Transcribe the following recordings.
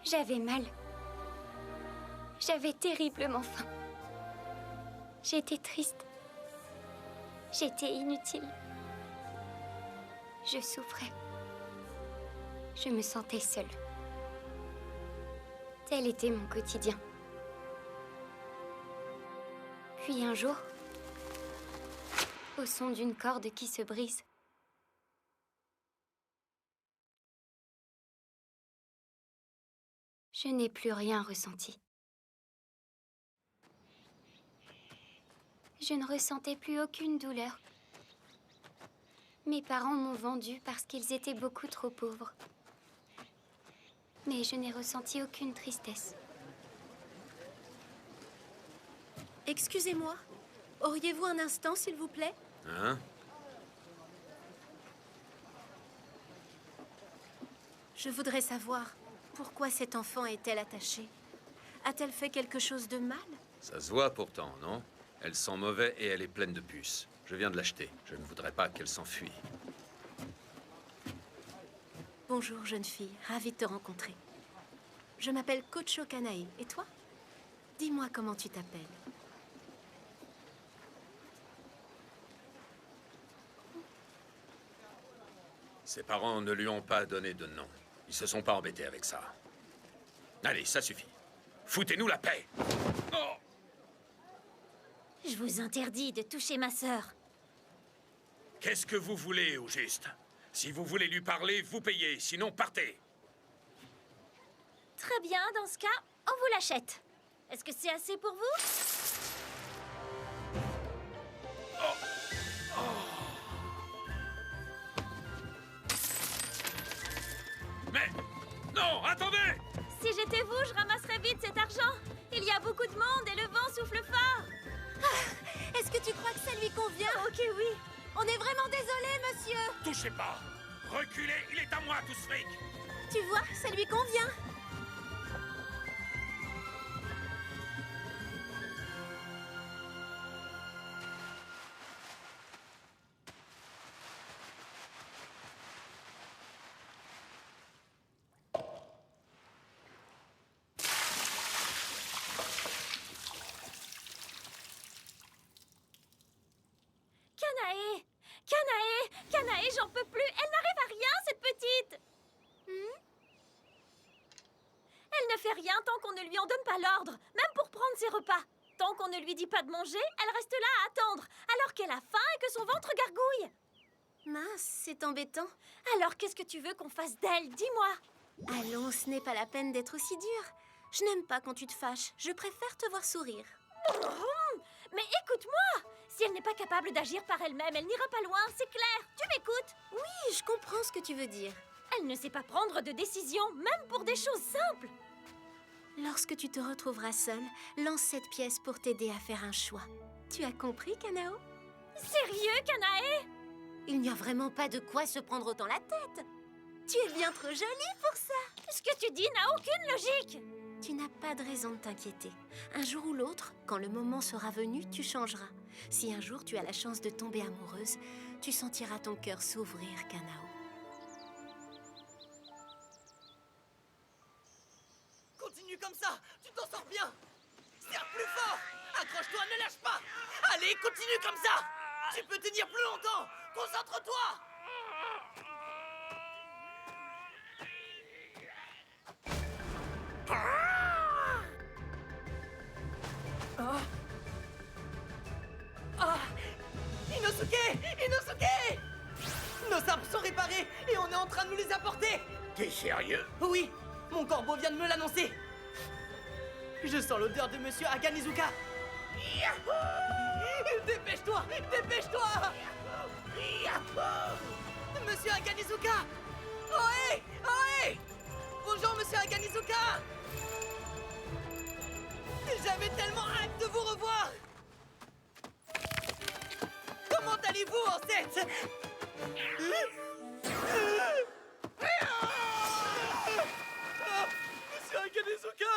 J'avais mal. J'avais terriblement faim. J'étais triste. J'étais inutile. Je souffrais. Je me sentais seule. Tel était mon quotidien. Puis un jour, au son d'une corde qui se brise, je n'ai plus rien ressenti. Je ne ressentais plus aucune douleur. Mes parents m'ont vendue parce qu'ils étaient beaucoup trop pauvres. Mais je n'ai ressenti aucune tristesse. Excusez-moi, auriez-vous un instant, s'il vous plaît? Hein? Je voudrais savoir, pourquoi cette enfant est-elle attachée? A-t-elle fait quelque chose de mal? Ça se voit pourtant, non? Elle sent mauvais et elle est pleine de puces. Je viens de l'acheter. Je ne voudrais pas qu'elle s'enfuie. Bonjour, jeune fille. Ravie de te rencontrer. Je m'appelle Kocho Kanae. Et toi? Dis-moi comment tu t'appelles. Ses parents ne lui ont pas donné de nom. Ils se sont pas embêtés avec ça. Allez, ça suffit. Foutez-nous la paix! Oh! Je vous interdis de toucher ma sœur. Qu'est-ce que vous voulez, au juste? Si vous voulez lui parler, vous payez. Sinon, partez. Très bien, dans ce cas, on vous l'achète. Est-ce que c'est assez pour vous? Mais... non, attendez! Si j'étais vous, je ramasserais vite cet argent. Il y a beaucoup de monde et le vent souffle fort. Est-ce que tu crois que ça lui convient? Ok, oui. On est vraiment désolé, monsieur. Touchez pas! Reculez, il est à moi, tout ce fric! Tu vois, ça lui convient. Kanae! Kanae! Kanae, j'en peux plus. Elle n'arrive à rien, cette petite. Elle ne fait rien tant qu'on ne lui en donne pas l'ordre, même pour prendre ses repas. Tant qu'on ne lui dit pas de manger, elle reste là à attendre, alors qu'elle a faim et que son ventre gargouille. Mince, c'est embêtant. Alors, qu'est-ce que tu veux qu'on fasse d'elle? Dis-moi. Allons, ce n'est pas la peine d'être aussi dur. Je n'aime pas quand tu te fâches. Je préfère te voir sourire. Mais écoute-moi! Si elle n'est pas capable d'agir par elle-même, elle n'ira pas loin, c'est clair. Tu m'écoutes? Oui, je comprends ce que tu veux dire. Elle ne sait pas prendre de décision, même pour des choses simples. Lorsque tu te retrouveras seule, lance cette pièce pour t'aider à faire un choix. Tu as compris, Kanao? Sérieux, Kanae? Il n'y a vraiment pas de quoi se prendre autant la tête. Tu es bien trop jolie pour ça. Ce que tu dis n'a aucune logique. Tu n'as pas de raison de t'inquiéter. Un jour ou l'autre, quand le moment sera venu, tu changeras. Si un jour tu as la chance de tomber amoureuse, tu sentiras ton cœur s'ouvrir, Kanao. Continue comme ça, tu t'en sors bien. Serre plus fort. Accroche-toi, ne lâche pas. Allez, continue comme ça. Tu peux tenir plus longtemps. Concentre-toi. Inosuke! Inosuke! Nos arbres sont réparés et on est en train de nous les apporter! T'es sérieux? Oui, mon corbeau vient de me l'annoncer! Je sens l'odeur de Monsieur Aganizuka! Dépêche-toi! Dépêche-toi! Monsieur Aganizuka! Ohé! Ohé! Bonjour, Monsieur Aganizuka! J'avais tellement hâte de vous revoir! Comment allez-vous, ancêtre? Monsieur Aganizuka!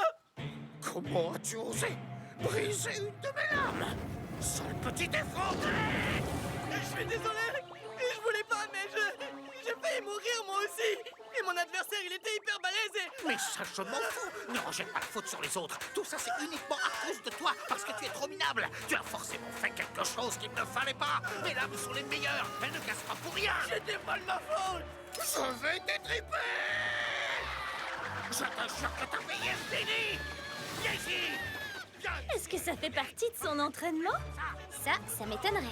Comment as-tu osé briser une de mes lames? Sale petit effronté! Je suis désolé! Je voulais pas, mais j'ai failli failli mourir moi aussi. Et mon adversaire, il était hyper balèze et... Mais ça, je m'en fous. Ne rejette pas la faute sur les autres. Tout ça, c'est uniquement à cause de toi, parce que tu es trop minable. Tu as forcément fait quelque chose qu'il ne fallait pas. Mes lames sont les meilleures. Elles ne cassent pas pour rien. C'était pas de ma faute. Je vais t'étriper. Je t'assure que ta vie est finie. Viens ici. Viens. Est-ce que ça fait partie de son entraînement? Ça m'étonnerait.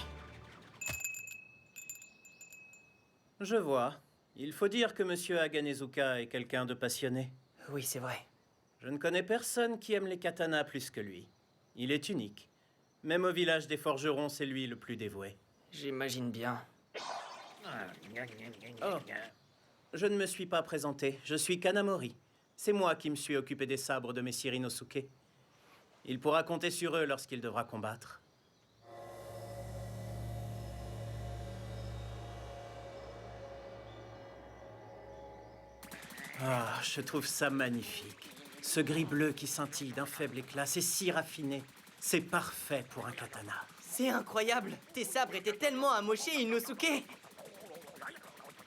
Je vois. Il faut dire que Monsieur Haganezuka est quelqu'un de passionné. Oui, c'est vrai. Je ne connais personne qui aime les katanas plus que lui. Il est unique. Même au village des forgerons, c'est lui le plus dévoué. J'imagine bien. Oh. Je ne me suis pas présenté. Je suis Kanamori. C'est moi qui me suis occupé des sabres de Messire Inosuke. Il pourra compter sur eux lorsqu'il devra combattre. Ah, je trouve ça magnifique. Ce gris bleu qui scintille d'un faible éclat, c'est si raffiné. C'est parfait pour un katana. C'est incroyable. Tes sabres étaient tellement amochés, Inosuke.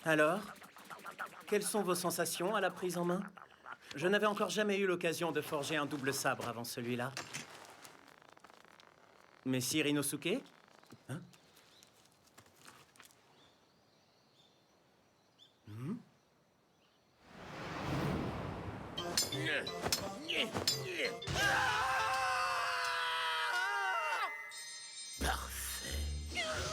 Alors, quelles sont vos sensations à la prise en main? Je n'avais encore jamais eu l'occasion de forger un double sabre avant celui-là. Messire Inosuke? Hein?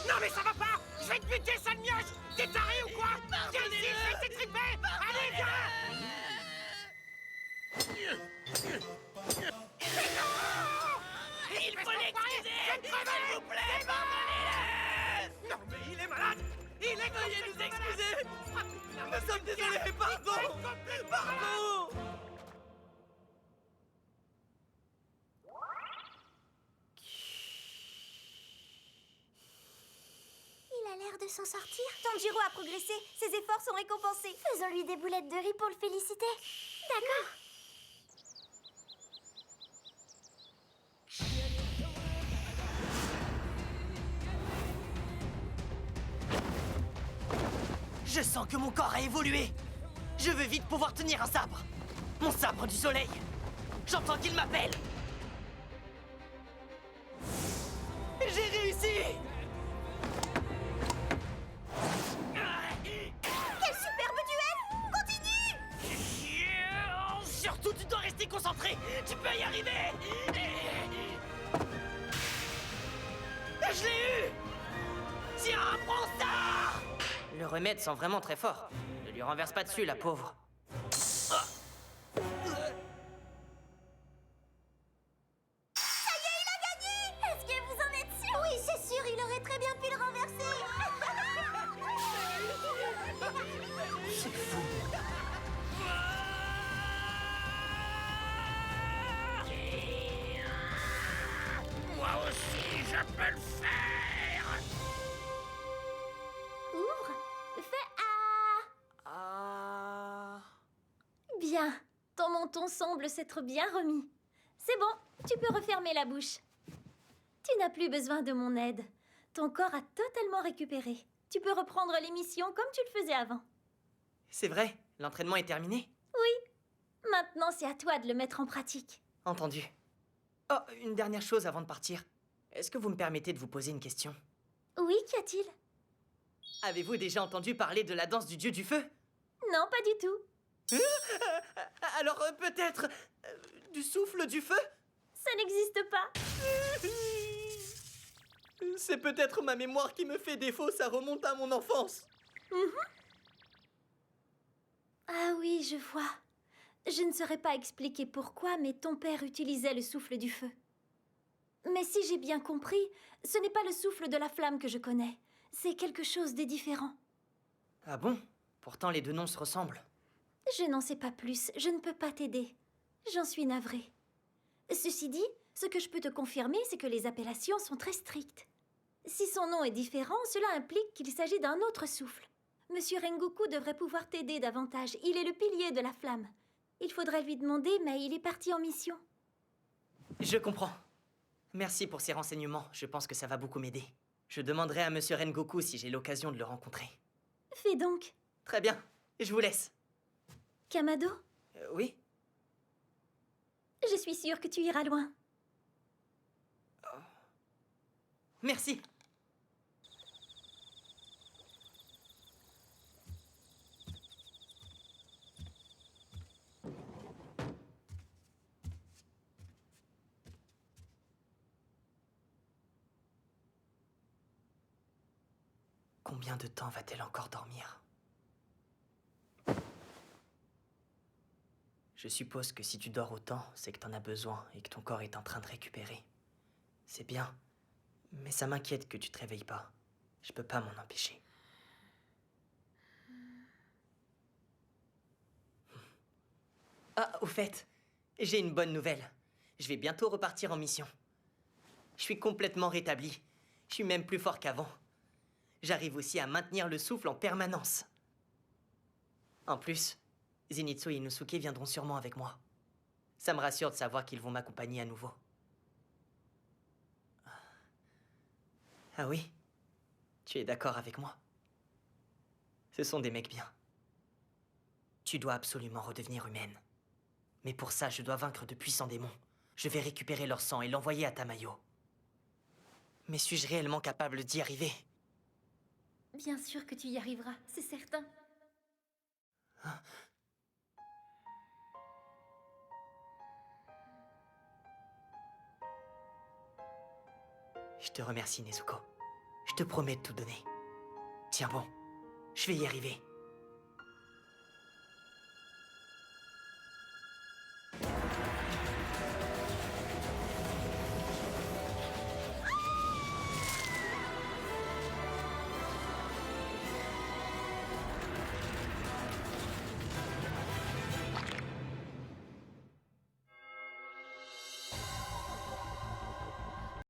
Non mais ça va pas. Je vais te buter, sale mioche. T'es taré ou quoi? Viens ici, je vais t'étriper. Allez, viens. Il faut l'excuser. S'il vous plaît, pardonnez-le. Non mais il est malade. Il est... Veuillez nous excuser. Nous sommes désolés, pardon. Pardon. Il a l'air de s'en sortir. Tanjiro a progressé. Ses efforts sont récompensés. Faisons-lui des boulettes de riz pour le féliciter. D'accord. Je sens que mon corps a évolué. Je veux vite pouvoir tenir un sabre. Mon sabre du soleil. J'entends qu'il m'appelle. J'ai réussi. Quel superbe duel! Continue! Surtout, tu dois rester concentré. Tu peux y arriver. Je l'ai eu. Tiens, prends ça. Le remède sent vraiment très fort. Ne lui renverse pas dessus, la pauvre. Est-ce que vous en êtes sûr? Oui, c'est sûr, il aurait très bien pu le renverser. Moi aussi, je peux le faire. Ouvre. Fais A. Ah. Bien. Ton menton semble s'être bien remis. C'est bon, tu peux refermer la bouche. Tu n'as plus besoin de mon aide. Ton corps a totalement récupéré. Tu peux reprendre l'émission comme tu le faisais avant. C'est vrai, l'entraînement est terminé. Maintenant, c'est à toi de le mettre en pratique. Entendu. Oh, une dernière chose avant de partir. Est-ce que vous me permettez de vous poser une question? Oui, qu'y a-t-il? Avez-vous déjà entendu parler de la danse du dieu du feu? Non, pas du tout. Alors peut-être du souffle du feu? Ça n'existe pas. C'est peut-être ma mémoire qui me fait défaut, ça remonte à mon enfance. Ah oui, je vois. Je ne saurais pas expliquer pourquoi, mais ton père utilisait le souffle du feu. Mais si j'ai bien compris, ce n'est pas le souffle de la flamme que je connais. C'est quelque chose de différent. Ah bon? Pourtant les deux noms se ressemblent. Je n'en sais pas plus, je ne peux pas t'aider. J'en suis navrée. Ceci dit, ce que je peux te confirmer, c'est que les appellations sont très strictes. Si son nom est différent, cela implique qu'il s'agit d'un autre souffle. Monsieur Rengoku devrait pouvoir t'aider davantage. Il est le pilier de la flamme. Il faudrait lui demander, mais il est parti en mission. Je comprends. Merci pour ces renseignements, je pense que ça va beaucoup m'aider. Je demanderai à Monsieur Rengoku si j'ai l'occasion de le rencontrer. Fais donc. Très bien, je vous laisse. Kamado, Oui? je suis sûre que tu iras loin. Merci. Combien de temps va-t-elle encore dormir? Je suppose que si tu dors autant, c'est que t'en as besoin et que ton corps est en train de récupérer. C'est bien, mais ça m'inquiète que tu te réveilles pas. Je peux pas m'en empêcher. Ah, au fait, j'ai une bonne nouvelle. Je vais bientôt repartir en mission. Je suis complètement rétabli. Je suis même plus fort qu'avant. J'arrive aussi à maintenir le souffle en permanence. En plus, Zenitsu et Inosuke viendront sûrement avec moi. Ça me rassure de savoir qu'ils vont m'accompagner à nouveau. Ah oui? Tu es d'accord avec moi? Ce sont des mecs bien. Tu dois absolument redevenir humaine. Mais pour ça, je dois vaincre de puissants démons. Je vais récupérer leur sang et l'envoyer à Tamayo. Mais suis-je réellement capable d'y arriver? Bien sûr que tu y arriveras, c'est certain. Je te remercie, Nezuko. Je te promets de tout donner. Tiens bon, je vais y arriver.